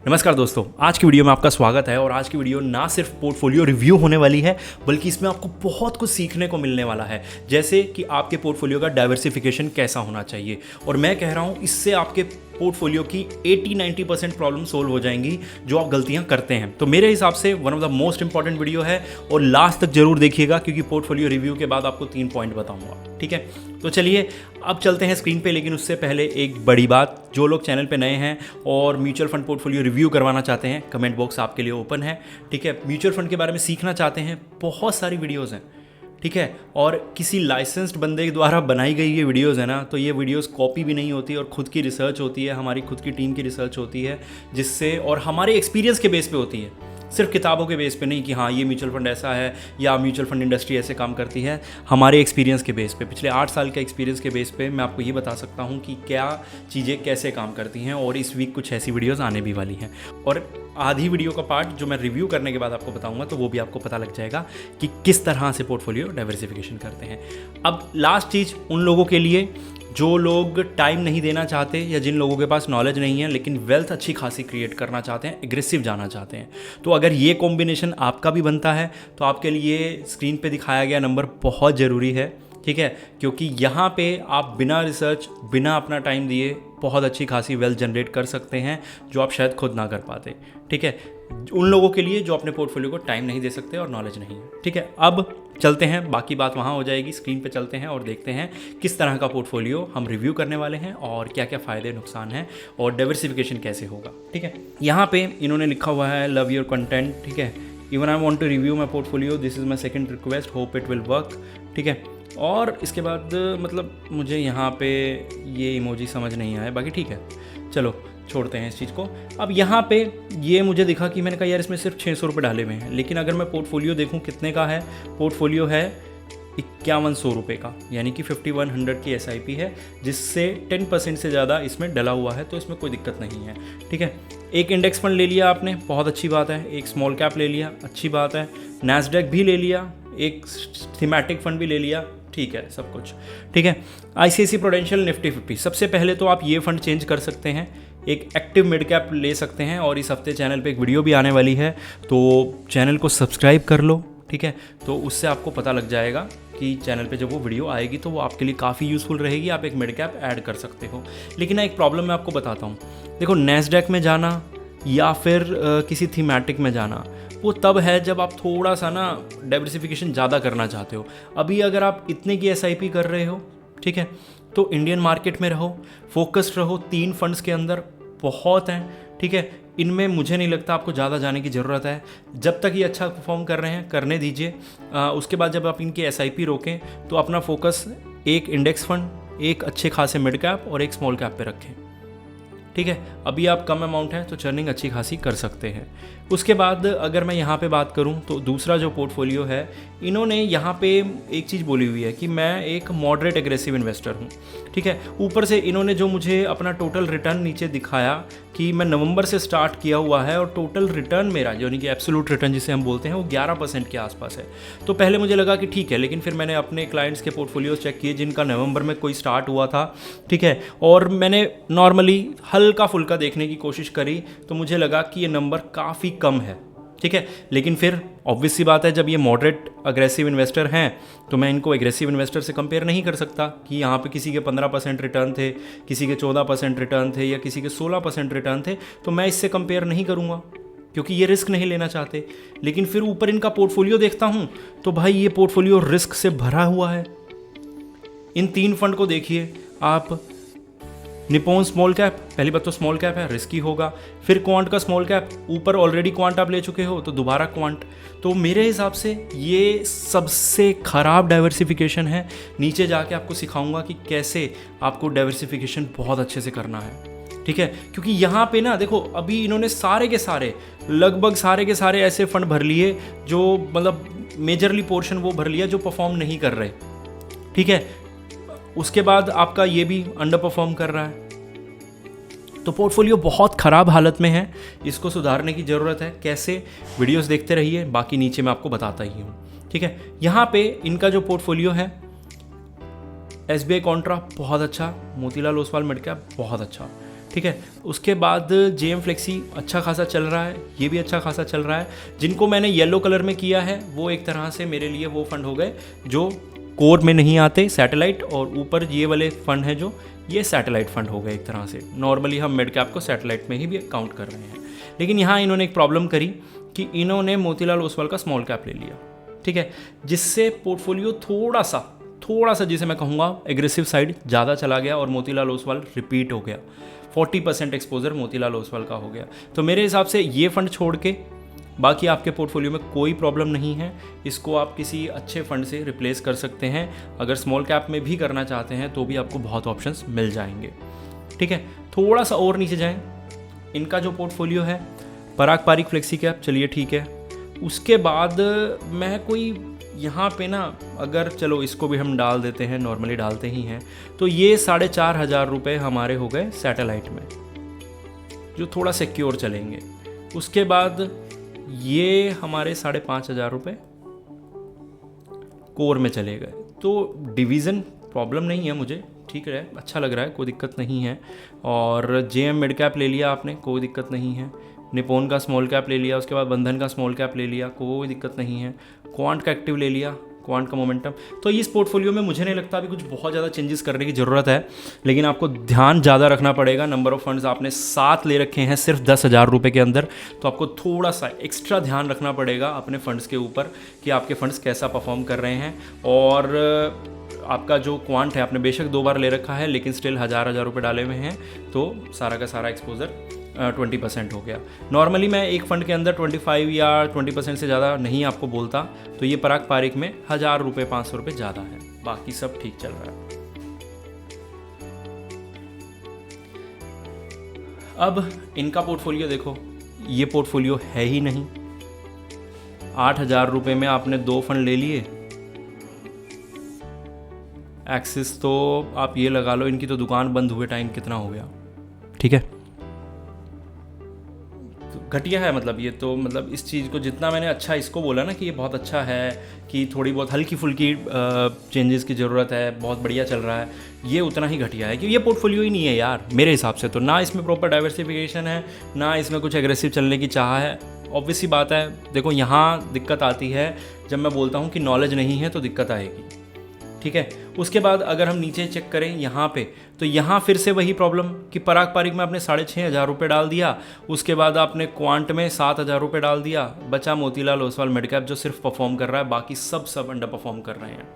नमस्कार दोस्तों, आज की वीडियो में आपका स्वागत है। और आज की वीडियो ना सिर्फ पोर्टफोलियो रिव्यू होने वाली है, बल्कि इसमें आपको बहुत कुछ सीखने को मिलने वाला है। जैसे कि आपके पोर्टफोलियो का डाइवर्सिफिकेशन कैसा होना चाहिए। और मैं कह रहा हूँ इससे आपके पोर्टफोलियो की 80-90% प्रॉब्लम सोल्व हो जाएंगी जो आप गलतियां करते हैं। तो मेरे हिसाब से one of the most important video है और लास्ट तक जरूर देखिएगा, क्योंकि पोर्टफोलियो रिव्यू के बाद आपको 3 पॉइंट बताऊंगा। ठीक है, तो चलिए अब चलते हैं स्क्रीन पे। लेकिन उससे पहले एक बड़ी बात, जो लोग चैनल पे नए हैं और म्यूचुअल फंड पोर्टफोलियो रिव्यू करवाना चाहते हैं, कमेंट बॉक्स आपके लिए ओपन है। ठीक है, म्यूचुअल फंड के बारे में सीखना चाहते हैं, बहुत सारी वीडियोज़ हैं। ठीक है, और किसी लाइसेंस्ड बंदे के द्वारा बनाई गई ये वीडियोज़ है ना, तो ये वीडियोज़ कॉपी भी नहीं होती और खुद की रिसर्च होती है, हमारी खुद की टीम की रिसर्च होती है, जिससे और हमारे एक्सपीरियंस के बेस पे होती है, सिर्फ किताबों के बेस पे नहीं कि हाँ ये म्यूचुअल फंड ऐसा है या म्यूचुअल फंड इंडस्ट्री ऐसे काम करती है। हमारे एक्सपीरियंस के बेस पे, पिछले 8 साल के एक्सपीरियंस के बेस पे मैं आपको ये बता सकता हूँ कि क्या चीज़ें कैसे काम करती हैं। और इस वीक कुछ ऐसी वीडियोस आने भी वाली हैं, और आधी वीडियो का पार्ट जो मैं रिव्यू करने के बाद आपको बताऊंगा, तो वो भी आपको पता लग जाएगा कि किस तरह से पोर्टफोलियो डाइवर्सिफिकेशन करते हैं। अब लास्ट चीज़ उन लोगों के लिए जो लोग टाइम नहीं देना चाहते या जिन लोगों के पास नॉलेज नहीं है लेकिन वेल्थ अच्छी खासी क्रिएट करना चाहते हैं, एग्रेसिव जाना चाहते हैं। तो अगर ये कॉम्बिनेशन आपका भी बनता है तो आपके लिए स्क्रीन पे दिखाया गया नंबर बहुत ज़रूरी है। ठीक है, क्योंकि यहाँ पे आप बिना रिसर्च, बिना अपना टाइम दिए बहुत अच्छी खासी वेल्थ जनरेट कर सकते हैं, जो आप शायद खुद ना कर पाते। ठीक है, उन लोगों के लिए जो अपने पोर्टफोलियो को टाइम नहीं दे सकते और नॉलेज नहीं है। ठीक है, अब चलते हैं, बाकी बात वहाँ हो जाएगी। स्क्रीन पे चलते हैं और देखते हैं किस तरह का पोर्टफोलियो हम रिव्यू करने वाले हैं और क्या क्या फ़ायदे नुकसान हैं और डाइवर्सिफिकेशन कैसे होगा। ठीक है, यहाँ पे इन्होंने लिखा हुआ है लव योर कंटेंट। ठीक है, even I want to review my portfolio, this is my second request, hope it will work. ठीक है, और इसके बाद मतलब मुझे यहाँ पे ये इमोजी समझ नहीं आया, बाकी ठीक है, चलो छोड़ते हैं इस चीज़ को। अब यहाँ पे ये मुझे दिखा कि मैंने कहा यार इसमें सिर्फ 600 रुपये डाले हुए हैं, लेकिन अगर मैं पोर्टफोलियो देखूँ कितने का है, पोर्टफोलियो है 5100 रुपये का, यानी कि 5100 की SIP है, जिससे 10% से ज़्यादा इसमें डला हुआ है, तो इसमें कोई दिक्कत नहीं है। ठीक है, एक इंडेक्स फंड ले लिया आपने, बहुत अच्छी बात है। एक स्मॉल कैप ले लिया, अच्छी बात है। नैस्डैक भी ले लिया, एक थीमेटिक फंड भी ले लिया, ठीक है, सब कुछ ठीक है। ICICI प्रूडेंशियल निफ्टी 50, सबसे पहले तो आप ये फंड चेंज कर सकते हैं, एक एक्टिव मिड कैप ले सकते हैं। और इस हफ्ते चैनल पे एक वीडियो भी आने वाली है, तो चैनल को सब्सक्राइब कर लो। ठीक है, तो उससे आपको पता लग जाएगा कि चैनल पे जब वो वीडियो आएगी तो वो आपके लिए काफ़ी यूज़फुल रहेगी, आप एक मिड कैप ऐड कर सकते हो। लेकिन एक प्रॉब्लम मैं आपको बताता हूँ, देखो नैस्डैक में जाना या फिर किसी थीमेटिक में जाना वो तब है जब आप थोड़ा सा ना डाइवर्सिफिकेशन ज़्यादा करना चाहते हो। अभी अगर आप इतने की SIP कर रहे हो, ठीक है, तो इंडियन मार्केट में रहो, फोकस्ड रहो, 3 फंड्स के अंदर बहुत हैं। ठीक है, इनमें मुझे नहीं लगता आपको ज़्यादा जाने की ज़रूरत है। जब तक ये अच्छा परफॉर्म कर रहे हैं करने दीजिए, उसके बाद जब आप इनकी SIP रोकें तो अपना फोकस एक इंडेक्स फंड, एक अच्छे खासे मिड कैप और एक स्मॉल कैप पे रखें। ठीक है, अभी आप कम अमाउंट है तो चर्निंग अच्छी खासी कर सकते हैं। उसके बाद अगर मैं यहाँ पे बात करूँ तो दूसरा जो पोर्टफोलियो है, इन्होंने यहाँ पे एक चीज़ बोली हुई है कि मैं एक मॉडरेट एग्रेसिव इन्वेस्टर हूँ। ठीक है, ऊपर से इन्होंने जो मुझे अपना टोटल रिटर्न नीचे दिखाया कि मैं नवंबर से स्टार्ट किया हुआ है और टोटल रिटर्न मेरा यानी कि एब्सोल्यूट रिटर्न जिसे हम बोलते हैं वो 11% के आसपास है। तो पहले मुझे लगा कि ठीक है, लेकिन फिर मैंने अपने क्लाइंट्स के पोर्टफोलियोज चेक किए जिनका नवंबर में कोई स्टार्ट हुआ था। ठीक है, और मैंने नॉर्मली हल्का फुल्का देखने की कोशिश करी तो मुझे लगा कि ये नंबर काफ़ी कम है। ठीक है, लेकिन फिर ऑब्वियस सी बात है, जब ये मॉडरेट अग्रेसिव इन्वेस्टर हैं तो मैं इनको एग्रेसिव इन्वेस्टर से कंपेयर नहीं कर सकता कि यहाँ पे किसी के 15% रिटर्न थे, किसी के 14% रिटर्न थे या किसी के 16% रिटर्न थे, तो मैं इससे कंपेयर नहीं करूँगा क्योंकि ये रिस्क नहीं लेना चाहते। लेकिन फिर ऊपर इनका पोर्टफोलियो देखता हूँ तो भाई ये पोर्टफोलियो रिस्क से भरा हुआ है। इन 3 फंड को देखिए आप, निपॉन स्मॉल कैप, पहली बात तो स्मॉल कैप है, रिस्की होगा। फिर क्वांट का स्मॉल कैप, ऊपर ऑलरेडी क्वांट आप ले चुके हो तो दोबारा क्वांट, तो मेरे हिसाब से ये सबसे ख़राब डाइवर्सिफिकेशन है। नीचे जाके आपको सिखाऊंगा कि कैसे आपको डाइवर्सिफिकेशन बहुत अच्छे से करना है। ठीक है, क्योंकि यहाँ पे ना देखो, अभी इन्होंने सारे के सारे, लगभग सारे के सारे ऐसे फंड भर लिए जो मतलब मेजरली पोर्शन वो भर लिया जो परफॉर्म नहीं कर रहे। ठीक है, उसके बाद आपका ये भी अंडर परफॉर्म कर रहा है, तो पोर्टफोलियो बहुत ख़राब हालत में है, इसको सुधारने की ज़रूरत है। कैसे, वीडियोस देखते रहिए, बाकी नीचे मैं आपको बताता ही हूँ। ठीक है, यहाँ पे इनका जो पोर्टफोलियो है, SBI कॉन्ट्रा बहुत अच्छा, मोतीलाल ओसवाल मिड कैप बहुत अच्छा। ठीक है। उसके बाद जेएम फ्लेक्सी अच्छा खासा चल रहा है, ये भी अच्छा खासा चल रहा है। जिनको मैंने येलो कलर में किया है वो एक तरह से मेरे लिए वो फंड हो गए जो कोर में नहीं आते, सैटेलाइट, और ऊपर ये वाले फंड हैं जो ये सैटेलाइट फंड हो गए एक तरह से। नॉर्मली हम मिड कैप को सैटेलाइट में ही भी काउंट कर रहे हैं, लेकिन यहाँ इन्होंने एक प्रॉब्लम करी कि इन्होंने मोतीलाल ओसवाल का स्मॉल कैप ले लिया, ठीक है, जिससे पोर्टफोलियो थोड़ा सा जिसे मैं कहूँगा एग्रेसिव साइड ज़्यादा चला गया और मोतीलाल ओसवाल रिपीट हो गया। 40% एक्सपोजर मोतीलाल ओसवाल का हो गया। तो मेरे हिसाब से ये फंड छोड़ के बाकी आपके पोर्टफोलियो में कोई प्रॉब्लम नहीं है, इसको आप किसी अच्छे फंड से रिप्लेस कर सकते हैं। अगर स्मॉल कैप में भी करना चाहते हैं तो भी आपको बहुत ऑप्शंस मिल जाएंगे, ठीक है। थोड़ा सा और नीचे जाएं, इनका जो पोर्टफोलियो है पराग पारिक फ्लेक्सी कैप, चलिए ठीक है। उसके बाद मैं कोई यहाँ पे ना, अगर चलो इसको भी हम डाल देते हैं, नॉर्मली डालते ही हैं, तो ये 4,500 रुपये हमारे हो गए सैटेलाइट में, जो थोड़ा सिक्योर चलेंगे। उसके बाद ये हमारे 5,500 रुपये कोर में चले गए। तो डिवीज़न प्रॉब्लम नहीं है मुझे, ठीक है, अच्छा लग रहा है, कोई दिक्कत नहीं है। और जेएम मिड कैप ले लिया आपने, कोई दिक्कत नहीं है। निपोन का स्मॉल कैप ले लिया, उसके बाद बंधन का स्मॉल कैप ले लिया, कोई दिक्कत नहीं है। क्वांट का एक्टिव ले लिया, क्वांट का मोमेंटम। तो इस पोर्टफोलियो में मुझे नहीं लगता अभी कुछ बहुत ज़्यादा चेंजेस करने की ज़रूरत है, लेकिन आपको ध्यान ज़्यादा रखना पड़ेगा। नंबर ऑफ़ फंड्स आपने 7 ले रखे हैं सिर्फ 10,000 रुपये के अंदर, तो आपको थोड़ा सा एक्स्ट्रा ध्यान रखना पड़ेगा अपने फंड्स के ऊपर कि आपके फंड्स कैसा परफॉर्म कर रहे हैं। और आपका जो क्वांट है आपने बेशक 2 बार ले रखा है, लेकिन स्टिल 1,000 रुपये डाले हुए हैं, तो सारा का सारा एक्सपोजर 20% हो गया। नॉर्मली मैं एक फ़ंड के अंदर 25 या 20% से ज़्यादा नहीं आपको बोलता, तो ये पराग पारिक में 1,000 रुपये 500 रुपये ज़्यादा है, बाकी सब ठीक चल रहा है। अब इनका पोर्टफोलियो देखो, ये पोर्टफोलियो है ही नहीं। 8,000 रुपये में आपने 2 फंड ले लिए। एक्सिस तो आप ये लगा लो, इनकी तो दुकान बंद हुए टाइम कितना हो गया, ठीक है। घटिया है, मतलब ये तो, मतलब इस चीज़ को जितना मैंने अच्छा इसको बोला ना कि ये बहुत अच्छा है, कि थोड़ी बहुत हल्की फुल्की चेंजेस की ज़रूरत है, बहुत बढ़िया चल रहा है, ये उतना ही घटिया है कि ये पोर्टफोलियो ही नहीं है यार मेरे हिसाब से। तो ना इसमें प्रॉपर डाइवर्सिफिकेशन है, ना इसमें कुछ एग्रेसिव चलने की चाह है। ऑब्वियस सी बात है, देखो यहाँ दिक्कत आती है जब मैं बोलता हूँ कि नॉलेज नहीं है तो दिक्कत आएगी, ठीक है। उसके बाद अगर हम नीचे चेक करें यहाँ पे, तो यहाँ फिर से वही प्रॉब्लम कि पराग पारिक में आपने 6,500 रुपये डाल दिया, उसके बाद आपने क्वांट में 7,000 रुपये डाल दिया, बचा मोतीलाल ओसवाल मिड कैप जो सिर्फ परफॉर्म कर रहा है, बाकी सब अंडर परफॉर्म कर रहे हैं,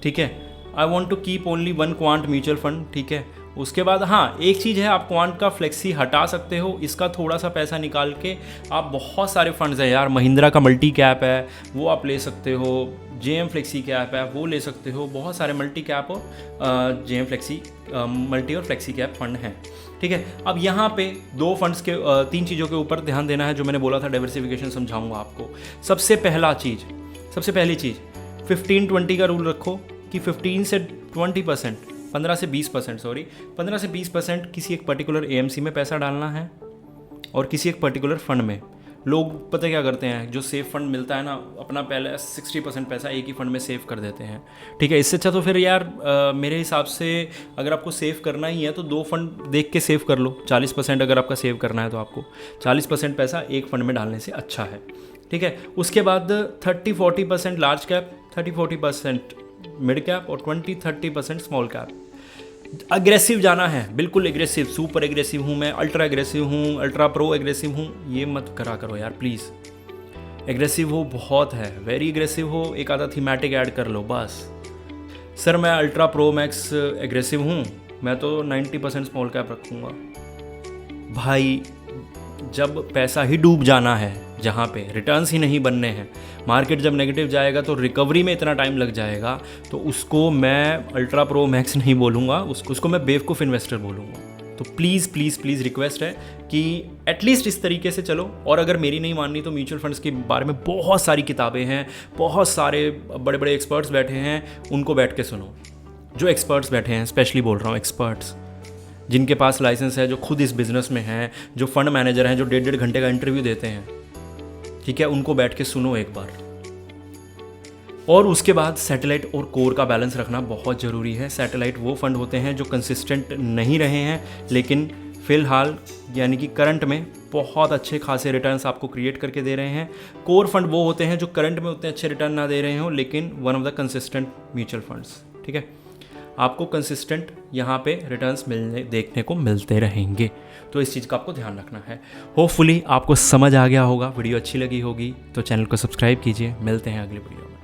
ठीक है। I want to keep only 1 quant mutual fund, ठीक है। उसके बाद हाँ, एक चीज़ है, आप क्वांट का फ्लेक्सी हटा सकते हो, इसका थोड़ा सा पैसा निकाल के आप बहुत सारे फंड्स हैं यार, महिंद्रा का मल्टी कैप है वो आप ले सकते हो, जेएम फ्लेक्सी कैप है वो ले सकते हो, बहुत सारे मल्टी कैप और जेएम फ्लेक्सी मल्टी और फ्लेक्सी कैप फंड हैं, ठीक है। अब यहाँ पे 2 फंड्स के 3 चीज़ों के ऊपर ध्यान देना है जो मैंने बोला था, डाइवर्सिफिकेशन समझाऊंगा आपको। सबसे पहली चीज़ 15-20 का रूल रखो कि 15 से 20%, 15 से 20% किसी एक पर्टिकुलर एएमसी में पैसा डालना है और किसी एक पर्टिकुलर फंड में। लोग पता क्या करते हैं, जो सेफ फंड मिलता है ना, अपना पहले 60% पैसा एक ही फंड में सेव कर देते हैं, ठीक है। इससे अच्छा तो फिर यार मेरे हिसाब से अगर आपको सेव करना ही है तो 2 फंड देख के सेव कर लो। 40% अगर आपका सेव करना है तो आपको 40% पैसा एक फंड में डालने से अच्छा है, ठीक है। उसके बाद 30-40% लार्ज कैप, 30-40% मिड कैप और 20-30% स्मॉल कैप। अग्रेसिव जाना है, बिल्कुल एग्रेसिव, सुपर एग्रेसिव हूँ मैं, अल्ट्रा एग्रेसिव हूँ, अल्ट्रा प्रो एग्रेसिव हूँ, ये मत करा करो यार प्लीज़। एग्रेसिव हो बहुत है, वेरी एग्रेसिव हो, एक आधा थीमेटिक ऐड कर लो बस। सर मैं अल्ट्रा प्रो मैक्स एग्रेसिव हूँ, मैं तो 90% स्मॉल कैप रखूँगा। भाई जब पैसा ही डूब जाना है, जहाँ पे रिटर्न्स ही नहीं बनने हैं, मार्केट जब नेगेटिव जाएगा तो रिकवरी में इतना टाइम लग जाएगा, तो उसको मैं अल्ट्रा प्रो मैक्स नहीं बोलूँगा, उसको मैं बेवकूफ़ इन्वेस्टर बोलूँगा। तो प्लीज़ प्लीज़ प्लीज़ रिक्वेस्ट है कि एटलीस्ट इस तरीके से चलो। और अगर मेरी नहीं माननी तो म्यूचुअल फंड्स के बारे में बहुत सारी किताबें हैं, बहुत सारे बड़े बड़े एक्सपर्ट्स बैठे हैं, उनको बैठ के सुनो। जो एक्सपर्ट्स बैठे हैं, स्पेशली बोल रहा हूँ एक्सपर्ट्स, जिनके पास लाइसेंस है, जो खुद इस बिज़नेस में हैं, जो फंड मैनेजर हैं, जो 1.5 घंटे का इंटरव्यू देते हैं, ठीक है, उनको बैठ के सुनो एक बार। और उसके बाद सैटेलाइट और कोर का बैलेंस रखना बहुत ज़रूरी है। सैटेलाइट वो फंड होते हैं जो कंसिस्टेंट नहीं रहे हैं, लेकिन फ़िलहाल यानी कि करंट में बहुत अच्छे खासे रिटर्न्स आपको क्रिएट करके दे रहे हैं। कोर फंड वो होते हैं जो करंट में उतने अच्छे रिटर्न ना दे रहे हों, लेकिन one of the consistent mutual funds. ठीक है, आपको कंसिस्टेंट यहाँ पे रिटर्न्स मिलने देखने को मिलते रहेंगे, तो इस चीज़ का आपको ध्यान रखना है। होपफुली आपको समझ आ गया होगा, वीडियो अच्छी लगी होगी तो चैनल को सब्सक्राइब कीजिए। मिलते हैं अगले वीडियो में।